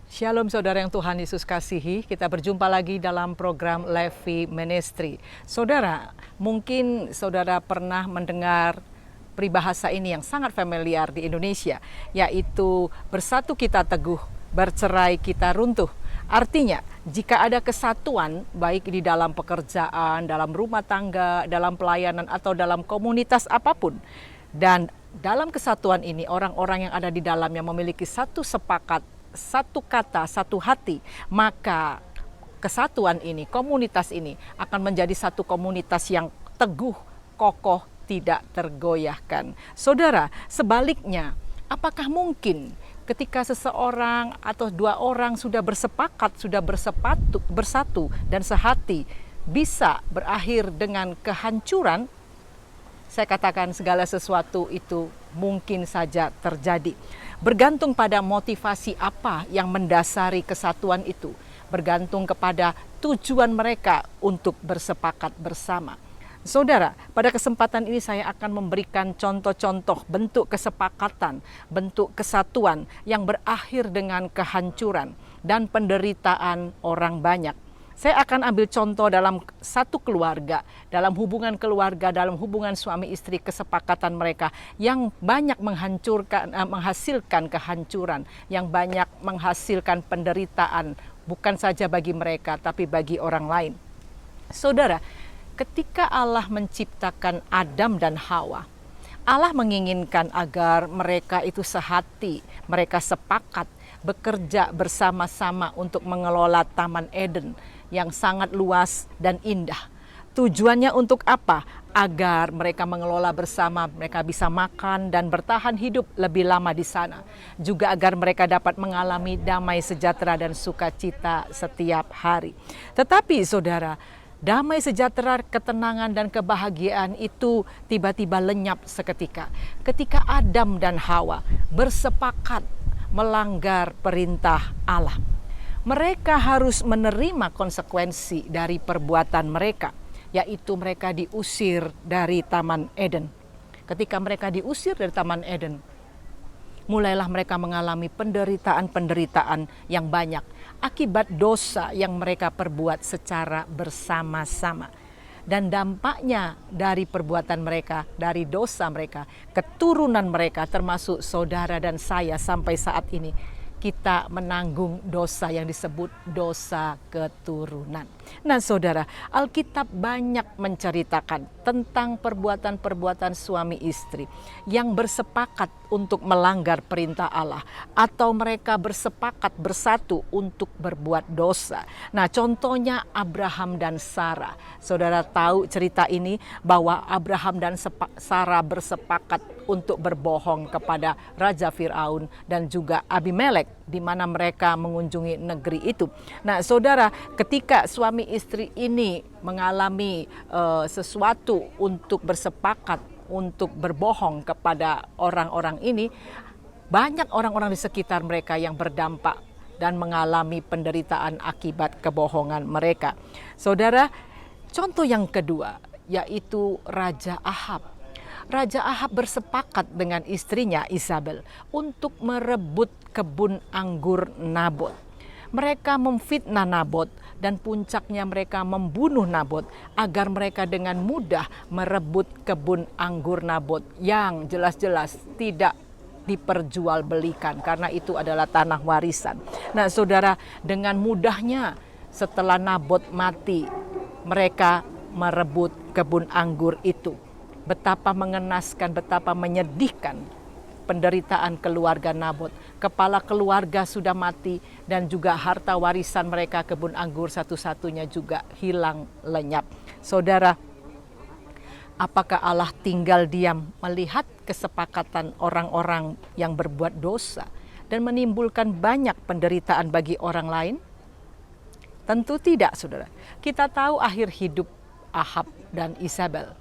Shalom saudara yang Tuhan Yesus kasihi, kita berjumpa lagi dalam program Levi Ministry. Saudara, mungkin saudara pernah mendengar peribahasa ini yang sangat familiar di Indonesia, yaitu bersatu kita teguh, bercerai kita runtuh. Artinya, jika ada kesatuan baik di dalam pekerjaan, dalam rumah tangga, dalam pelayanan atau dalam komunitas apapun, dan dalam kesatuan ini orang-orang yang ada di dalamnya memiliki satu sepakat, satu kata, satu hati, maka kesatuan ini, komunitas ini akan menjadi satu komunitas yang teguh, kokoh, tidak tergoyahkan. Saudara, sebaliknya, apakah mungkin ketika seseorang atau dua orang sudah bersepakat, sudah bersatu dan sehati, bisa berakhir dengan kehancuran? Saya katakan segala sesuatu itu mungkin saja terjadi. Bergantung pada motivasi apa yang mendasari kesatuan itu. Bergantung kepada tujuan mereka untuk bersepakat bersama. Saudara, pada kesempatan ini saya akan memberikan contoh-contoh bentuk kesepakatan, bentuk kesatuan yang berakhir dengan kehancuran dan penderitaan orang banyak. Saya akan ambil contoh dalam satu keluarga, dalam hubungan keluarga, dalam hubungan suami istri, kesepakatan mereka yang banyak menghasilkan kehancuran, yang banyak menghasilkan penderitaan, bukan saja bagi mereka, tapi bagi orang lain. Saudara, ketika Allah menciptakan Adam dan Hawa, Allah menginginkan agar mereka itu sehati, mereka sepakat, bekerja bersama-sama untuk mengelola Taman Eden yang sangat luas dan indah. Tujuannya untuk apa? Agar mereka mengelola bersama, mereka bisa makan dan bertahan hidup lebih lama di sana. Juga agar mereka dapat mengalami damai sejahtera dan sukacita setiap hari. Tetapi saudara, damai sejahtera, ketenangan dan kebahagiaan itu tiba-tiba lenyap seketika. Ketika Adam dan Hawa bersepakat melanggar perintah Allah. Mereka harus menerima konsekuensi dari perbuatan mereka, yaitu mereka diusir dari Taman Eden. Ketika mereka diusir dari Taman Eden, mulailah mereka mengalami penderitaan-penderitaan yang banyak akibat dosa yang mereka perbuat secara bersama-sama. Dan dampaknya dari perbuatan mereka, dari dosa mereka, keturunan mereka termasuk saudara dan saya sampai saat ini, kita menanggung dosa yang disebut dosa keturunan. Nah saudara, Alkitab banyak menceritakan tentang perbuatan-perbuatan suami istri yang bersepakat untuk melanggar perintah Allah, atau mereka bersepakat bersatu untuk berbuat dosa. Nah contohnya Abraham dan Sarah. Saudara tahu cerita ini bahwa Abraham dan Sarah bersepakat untuk berbohong kepada Raja Firaun dan juga Abimelek, di mana mereka mengunjungi negeri itu. Nah saudara, ketika suami istri ini mengalami sesuatu untuk bersepakat untuk berbohong kepada orang-orang ini, banyak orang-orang di sekitar mereka yang berdampak dan mengalami penderitaan akibat kebohongan mereka. Saudara, contoh yang kedua yaitu Raja Ahab. Raja Ahab bersepakat dengan istrinya Isabel untuk merebut kebun anggur Nabot. Mereka memfitnah Nabot dan puncaknya mereka membunuh Nabot agar mereka dengan mudah merebut kebun anggur Nabot yang jelas-jelas tidak diperjualbelikan karena itu adalah tanah warisan. Nah saudara, dengan mudahnya setelah Nabot mati, mereka merebut kebun anggur itu. Betapa mengenaskan, betapa menyedihkan penderitaan keluarga Nabot. Kepala keluarga sudah mati dan juga harta warisan mereka, kebun anggur satu-satunya juga hilang lenyap. Saudara, apakah Allah tinggal diam melihat kesepakatan orang-orang yang berbuat dosa dan menimbulkan banyak penderitaan bagi orang lain? Tentu tidak, saudara. Kita tahu akhir hidup Ahab dan Isabel.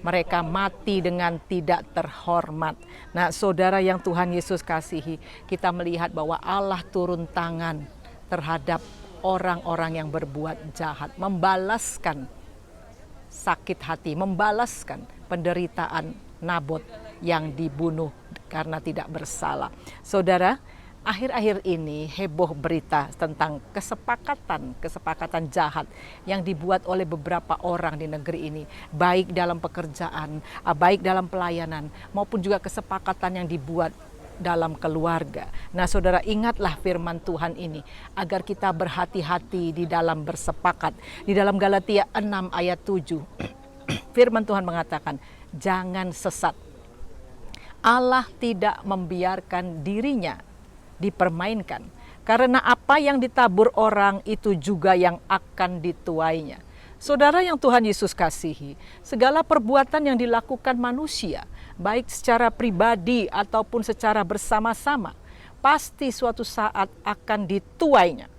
Mereka mati dengan tidak terhormat. Nah saudara yang Tuhan Yesus kasihi, kita melihat bahwa Allah turun tangan terhadap orang-orang yang berbuat jahat. Membalaskan sakit hati, membalaskan penderitaan Nabot yang dibunuh karena tidak bersalah. Saudara, Akhir-akhir ini heboh berita tentang kesepakatan jahat yang dibuat oleh beberapa orang di negeri ini, baik dalam pekerjaan, baik dalam pelayanan, maupun juga kesepakatan yang dibuat dalam keluarga. Nah, saudara, ingatlah firman Tuhan ini agar kita berhati-hati di dalam bersepakat. Di dalam Galatia 6 ayat 7, firman Tuhan mengatakan, jangan sesat. Allah tidak membiarkan dirinya dipermainkan, karena apa yang ditabur orang itu juga yang akan dituainya. Saudara yang Tuhan Yesus kasihi, segala perbuatan yang dilakukan manusia, baik secara pribadi ataupun secara bersama-sama, pasti suatu saat akan dituainya.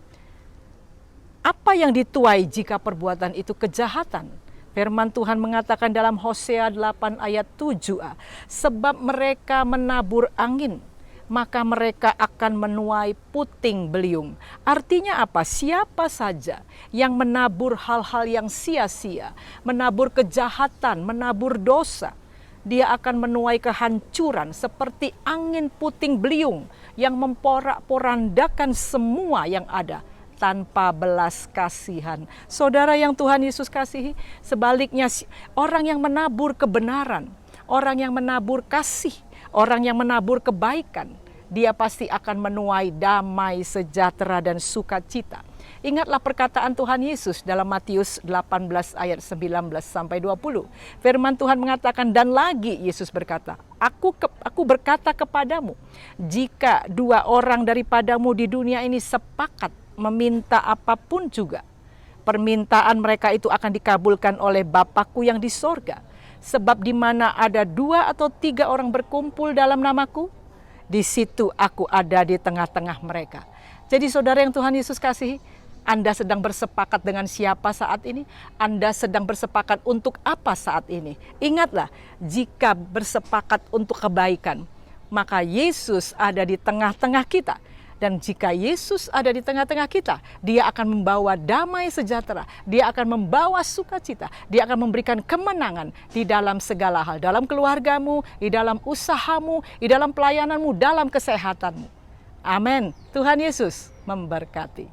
Apa yang dituai jika perbuatan itu kejahatan? Firman Tuhan mengatakan dalam Hosea 8 ayat 7a, sebab mereka menabur angin, maka mereka akan menuai puting beliung. Artinya apa? Siapa saja yang menabur hal-hal yang sia-sia, menabur kejahatan, menabur dosa, dia akan menuai kehancuran seperti angin puting beliung yang memporak-porandakan semua yang ada tanpa belas kasihan. Saudara yang Tuhan Yesus kasihi, sebaliknya orang yang menabur kebenaran, orang yang menabur kasih, orang yang menabur kebaikan, dia pasti akan menuai damai, sejahtera, dan sukacita. Ingatlah perkataan Tuhan Yesus dalam Matius 18 ayat 19 sampai 20. Firman Tuhan mengatakan, dan lagi Yesus berkata, Aku berkata kepadamu, jika dua orang daripadamu di dunia ini sepakat meminta apapun juga, permintaan mereka itu akan dikabulkan oleh Bapakku yang di sorga. Sebab di mana ada 2 atau 3 orang berkumpul dalam namaku, di situ aku ada di tengah-tengah mereka. Jadi saudara yang Tuhan Yesus kasihi, Anda sedang bersepakat dengan siapa saat ini? Anda sedang bersepakat untuk apa saat ini? Ingatlah, jika bersepakat untuk kebaikan, maka Yesus ada di tengah-tengah kita. Dan jika Yesus ada di tengah-tengah kita, dia akan membawa damai sejahtera, dia akan membawa sukacita, dia akan memberikan kemenangan di dalam segala hal, dalam keluargamu, di dalam usahamu, di dalam pelayananmu, dalam kesehatanmu. Amin. Tuhan Yesus memberkati.